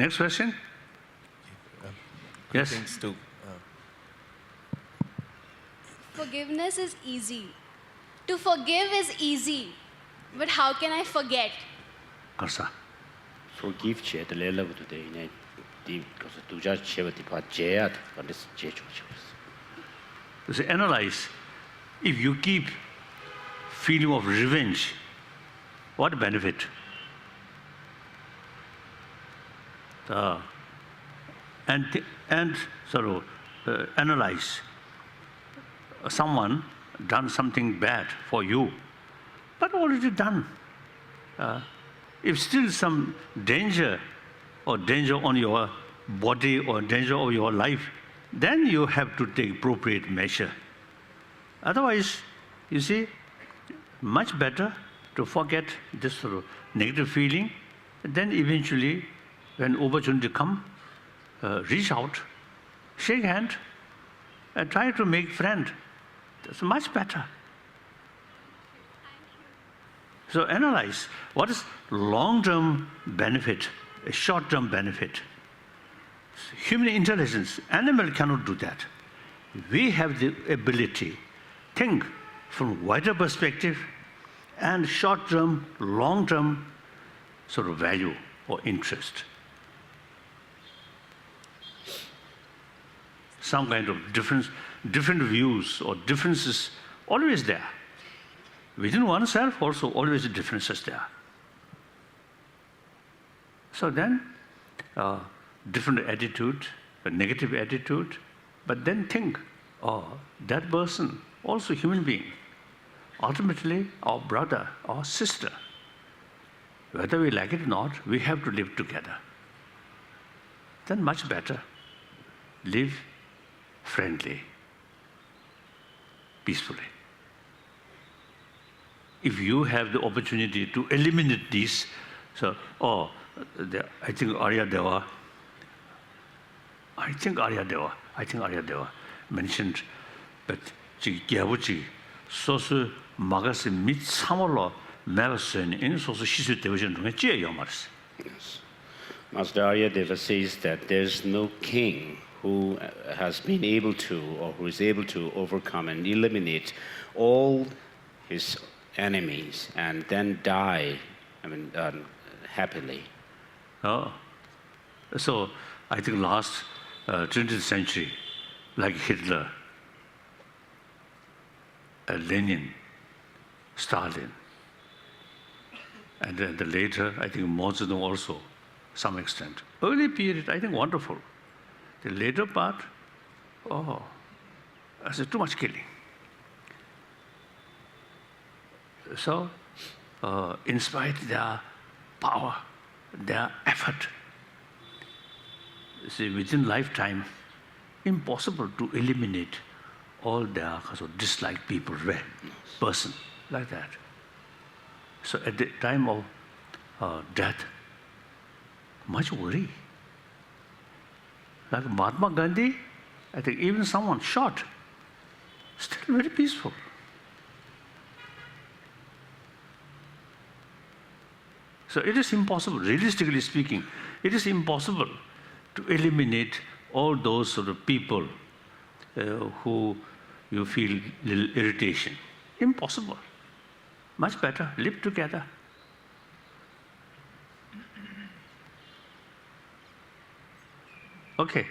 Next question? Yes? Things to, Forgiveness is easy. To forgive is easy. But how can I forget? Karsa. Forgive che the level of the in the duja cheva the part jet on this jet. So analyze. If you keep feeling of revenge, what benefit? And sort of analyze. Someone done something bad for you, but already done. If still some danger on your body or danger of your life, then you have to take appropriate measure. Otherwise, you see, much better to forget this sort of negative feeling. Then eventually, when opportunity come, reach out, shake hand, and try to make friend. That's much better. So analyze what is long-term benefit, a short-term benefit. Human intelligence, animal cannot do that. We have the ability, think from wider perspective and short-term, long-term sort of value or interest. Some kind of different views or differences always there. Within oneself also always differences there. So then, different attitude, a negative attitude, but then think, oh, that person, also human being, ultimately our brother, our sister. Whether we like it or not, we have to live together. Then much better. Live friendly, peacefully. If you have the opportunity to eliminate these, so, I think Aryadeva mentioned, but Gyabuchi, Sosu Magasi Mitsamolo, Mavasun, in Sosu Shisu Division, Yomaris. Yes. Master Aryadeva says that there's no king who has been able to, or who is able to overcome and eliminate all his enemies and then die, happily. Oh. So, I think last 20th century, like Hitler, Lenin, Stalin, and then the later, I think Mao Zedong also, some extent. Early period, I think wonderful. The later part, I said too much killing. So, in spite of their power, their effort, see, within lifetime, impossible to eliminate all their sort of disliked people, person, like that. So at the time of death, much worry. Like Mahatma Gandhi, I think even someone shot, still very peaceful. So it is impossible, realistically speaking, it is impossible to eliminate all those sort of people who you feel little irritation. Impossible. Much better, live together. Okay.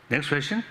Next question.